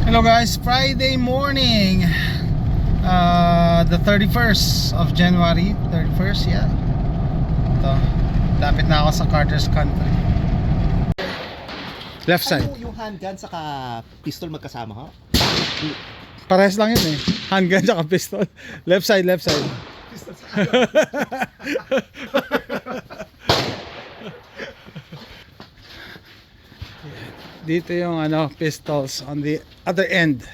Hello guys, Friday morning, the 31st of January. 31st, yeah. Ito, lapit na ako sa Carter's Country. Left side. Yung handgun saka pistol magkasama ha? Parehas lang yun eh. Handgun tsaka pistol. Left side, left side. Pistol saka Dito yung pistols on the other end.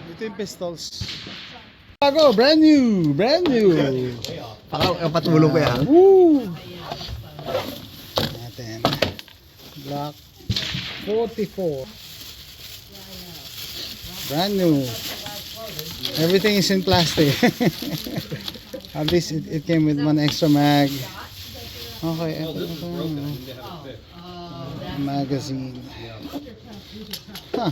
Ito yung pistols. Bago, brand new, brand new. patulong ko yan. Woo! Natin. Block 44. Brand new. Everything is in plastic. At least it came with one extra mag. Okay, ito. Magazine. Huh.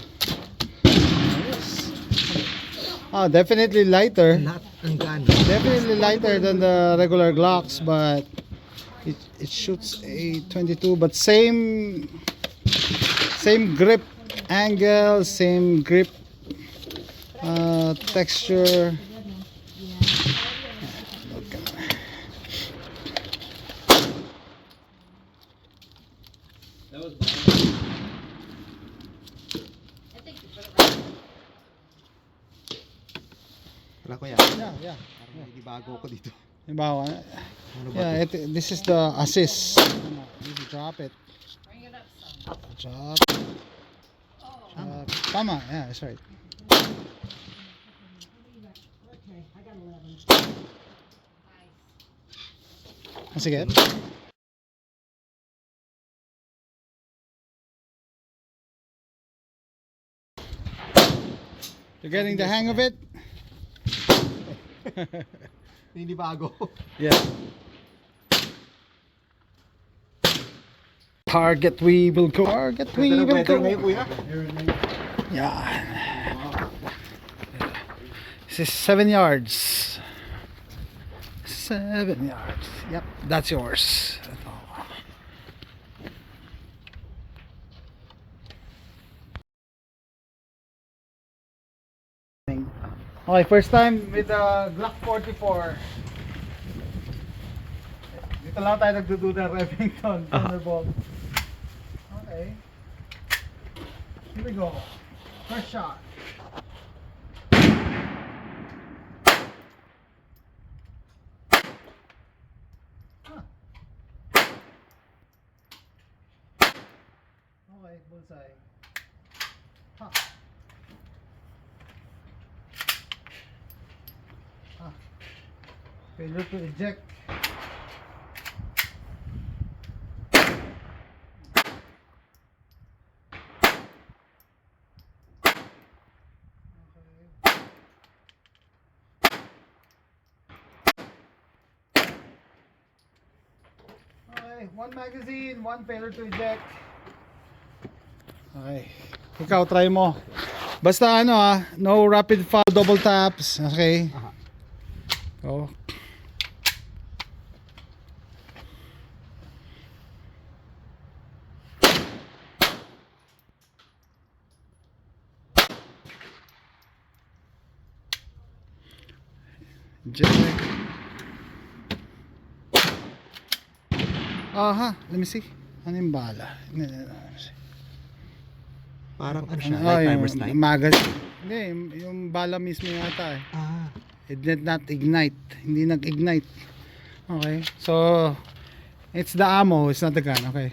Oh, definitely lighter. Lahat ng gun. Definitely lighter than the regular Glocks, but it shoots a 22, but same grip angle, same grip texture. Wala ko yan. Yeah. Parang hindi bago ko dito. Halimbawa, Ano ba yeah, to? this is the assist. You drop it. Drop. Tama, yeah, that's right. Sige. You're getting the hang of it? Hindi bago. Yeah. Target we will go. Target we will Weather go. ngayon kuya. Yeah. This is 7 yards. 7 yards. Yep, that's yours. Okay, first time with the Glock 44. Dito lang tayo nagdudo ng Remington Thunderbolt. Okay. Here we go. First shot. Huh. Okay, bullseye. Huh. Failure to eject. Okay, one magazine, one failure to eject. Okay. Ikaw, try mo. Basta no rapid fire, double taps. Okay. Go. Jack. Let me see. Ano yung bala? Parang ano siya? Light timer's night? Magazine. Hindi, yung bala mismo yata eh. It did not ignite. Hindi nag-ignite. Okay. So, it's the ammo. It's not the gun. Okay.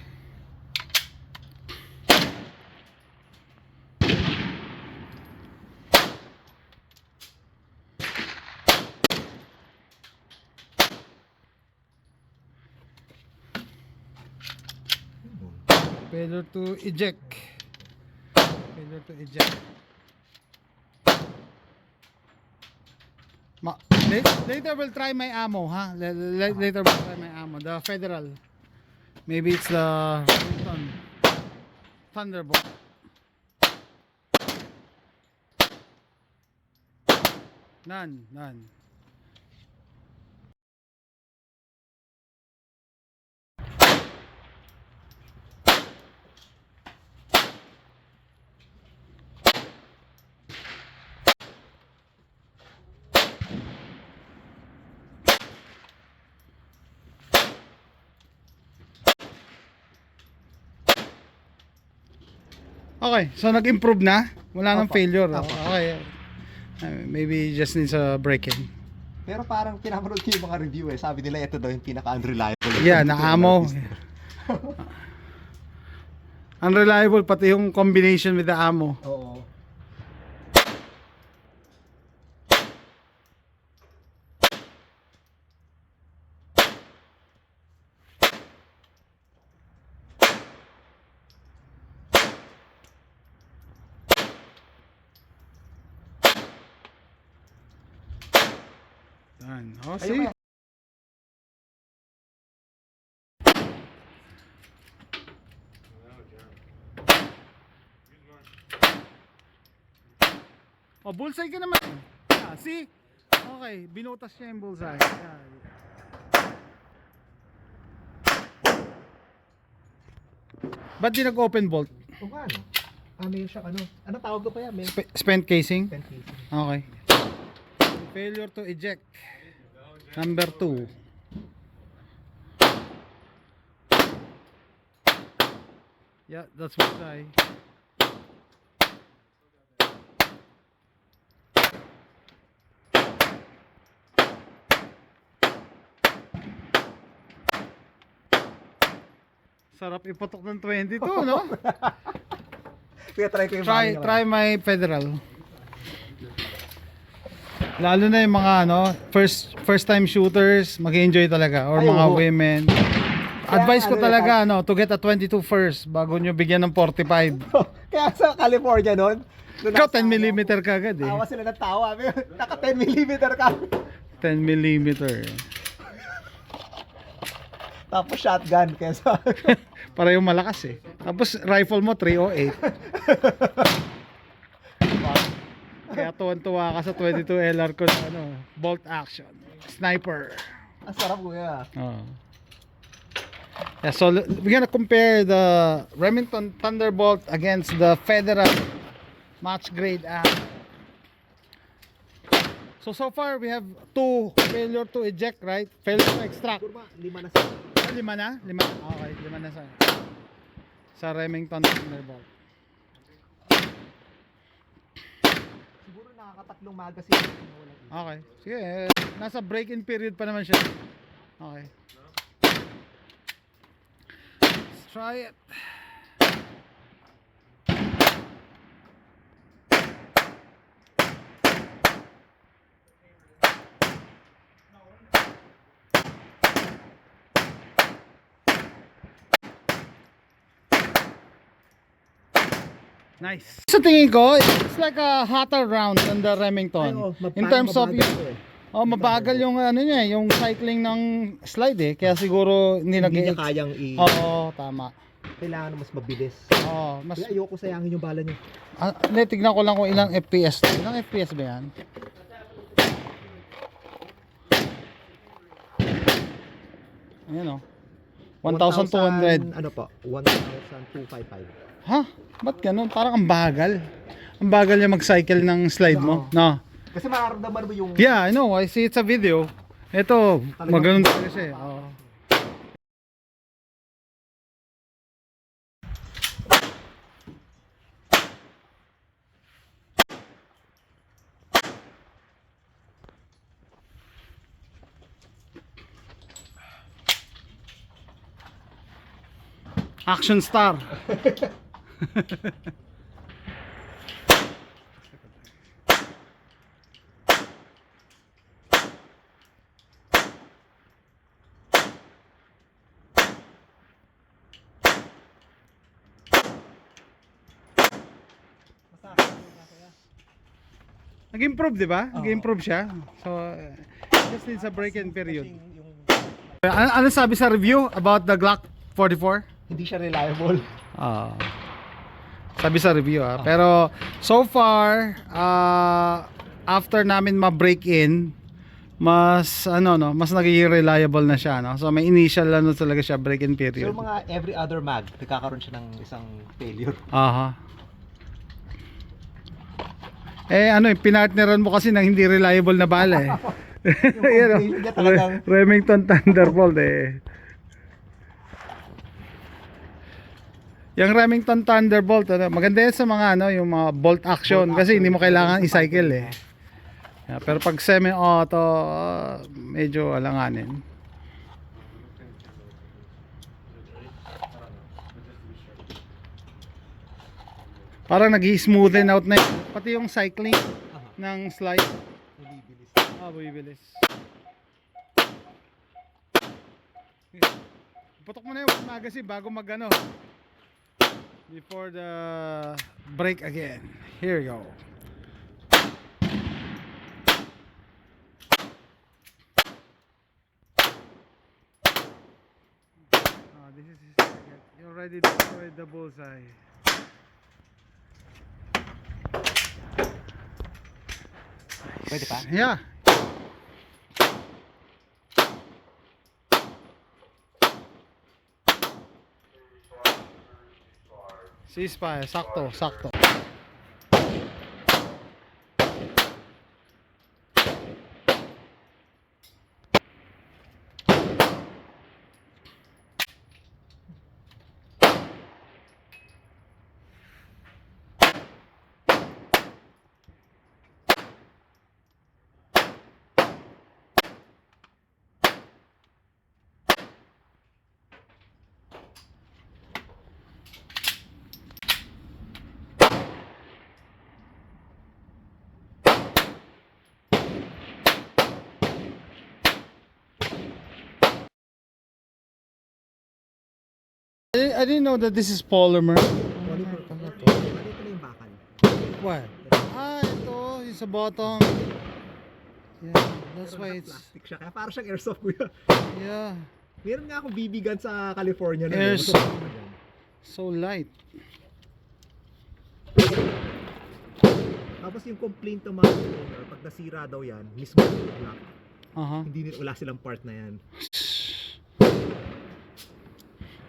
Failure to eject. Failure to eject. Later we'll try my ammo, huh? Later we'll try my ammo. The Federal. Maybe it's the Thunderbolt. None. Okay, so nag-improve na. Wala nang Opo. failure. Opo. Okay. Maybe just needs a break-in. Pero parang pinapanood ko yung mga review eh. Sabi nila ito daw yung pinaka-unreliable. Yeah, na-ammo. Unreliable pati yung combination with the ammo. Oo. Yan. Oh, Ayun see? kaya. Oh, bullseye ka naman. Yeah, see? Okay, binutas niya yung bullseye. Yeah. Ba't di nag-open bolt? O nga ano? Ano yun siya? Ano tawag ko pa yan? May Spent casing? pen casing. Okay. Failure to eject. Number 2. Yeah, that's what I. Sarap iputok ng 22, no? Kaya try ko yung Try my federal. Lalo na yung mga first time shooters, mag-enjoy talaga, or Ay, mga oo. women. Advice ko talaga to get a 22 first bago nyo bigyan ng 45. Kaya sa California nun, Ikaw 10mm ka agad eh. tawa sila ng tawa. Naka 10mm ka. 10mm. Tapos shotgun. Kaya sa... Para yung malakas eh. Tapos rifle mo 308. Kaya tuwan-tuwa ka sa 22 LR ko na bolt action. Sniper. Ang sarap kuya. Oh. Yeah, so we're gonna compare the Remington Thunderbolt against the Federal match grade ammo. So far we have 2 failure to eject, right? Failure to extract. Kurma, 5 na sa... Lima na? Okay, 5 na sa Remington Thunderbolt. Siguro nakakatatlong magazine. Okay. Sige, nasa break-in period pa naman siya. Okay. Let's try it. Nice. Sa tingin ko, it's like a hotter round than the Remington. In terms of mabagal yung niya, yung cycling ng slide eh. Kaya siguro hindi Hindi niya kayang Oo, tama. Kailangan mas mabilis. Oo, mas Kaya ayoko sayangin yung bala niyo. hindi, tignan ko lang kung ilang FPS. Ilang FPS ba yan? Ayan o. 1,200. Ano po? 1,255. Ha? Ba't ganun? Parang ang bagal. Ang bagal niya mag-cycle ng slide mo. Oo. No. Kasi mararamdaman mo yung... Yeah, I know. I see it's a video. Ito, maganon talaga siya eh. Oo. Action star. Nag-improve, di ba? Nag-improve siya. So, just needs a break-in period. Ano sabi sa review about the Glock 44? Hindi siya reliable. Sabi sa review Pero so far after namin ma-break in, mas ano no, mas nagiging reliable na siya, no. So may initial ano talaga siya, break in So period. mga every other mag, nagkakaroon siya ng isang failure. Aha. Eh ano, pinartneran mo kasi ng hindi reliable na bala eh. Yan, oh. complaint niya talagang- Remington Thunderbolt eh. Yung Remington Thunderbolt, ano, maganda yan sa mga ano, yung mga bolt action Bolt kasi action, hindi mo kailangan sa i-cycle cycle. eh. Yeah, pero pag semi-auto, medyo alanganin. Parang nag-smoothen out na yun. Pati yung cycling ng slide. Bumibilis. Bumibilis. Putok mo na yung magazine bago mag ano. Before the break again. Here you go. This is his target. You already destroyed the bullseye. Pwede pa? Yeah. Ceasefire, sakto, sakto. I didn't know that this is polymer. Polymer pala to. Ano ito na yung bakal? What? Ito, yung sa bottom. Yeah, that's why it's, Plastic siya. Kaya parang siyang airsoft kuya. yeah, Meron nga akong BB gun sa California na Airsoft. So light. Tapos yung complaint ng mga owner, pag nasira daw yan, mismo yung block. Hindi wala silang part na yan.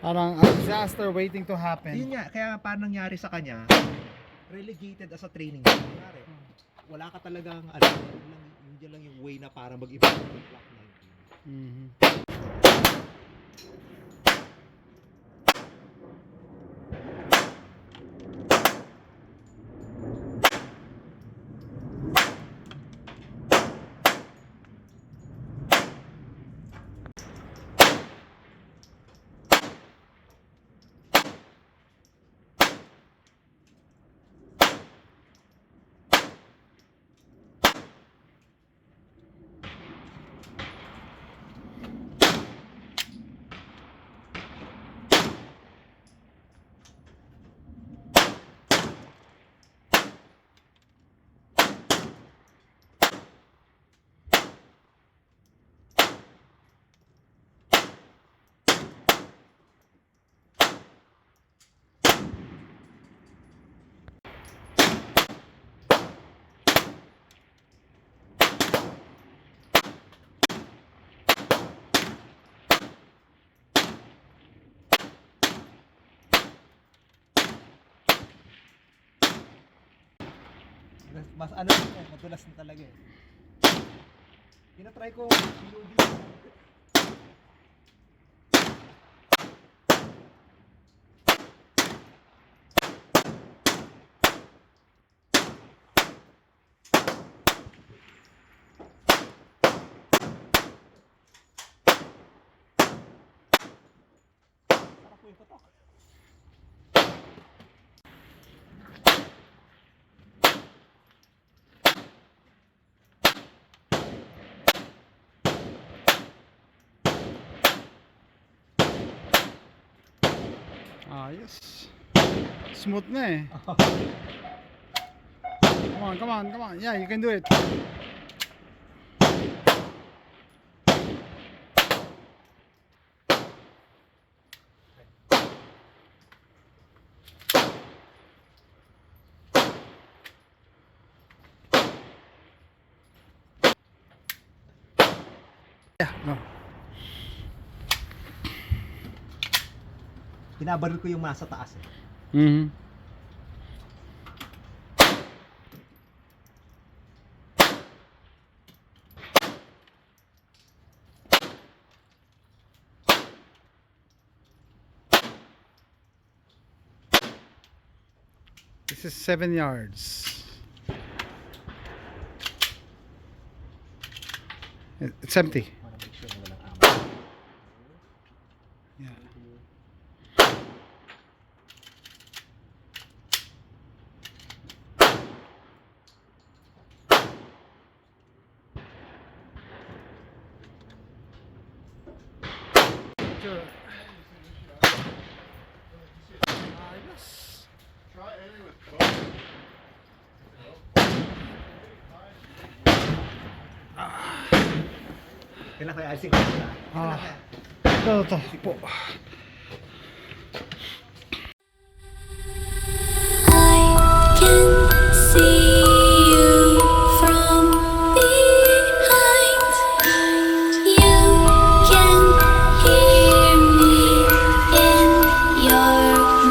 Parang a disaster waiting to happen. Yun nga, kaya paano nangyari sa kanya, relegated as a training. Nangyari, wala ka talagang, ano, hindi lang yung way na para mag-iba yung block 19. Mhm. Mas ano yun, madulas na talaga eh. Tinatry ko POD. Sarap po yung patok. Ayos. Smooth na eh. Come on, come on, come on. Yeah, you can do it. No. Kinabaril ko yung masa taas eh. Mm-hmm. This is 7 yards. It's empty. Para make sure na walang ammo. Yeah. Sure. Ayos. Kailan kaya alisin ko na? Ito po. I can see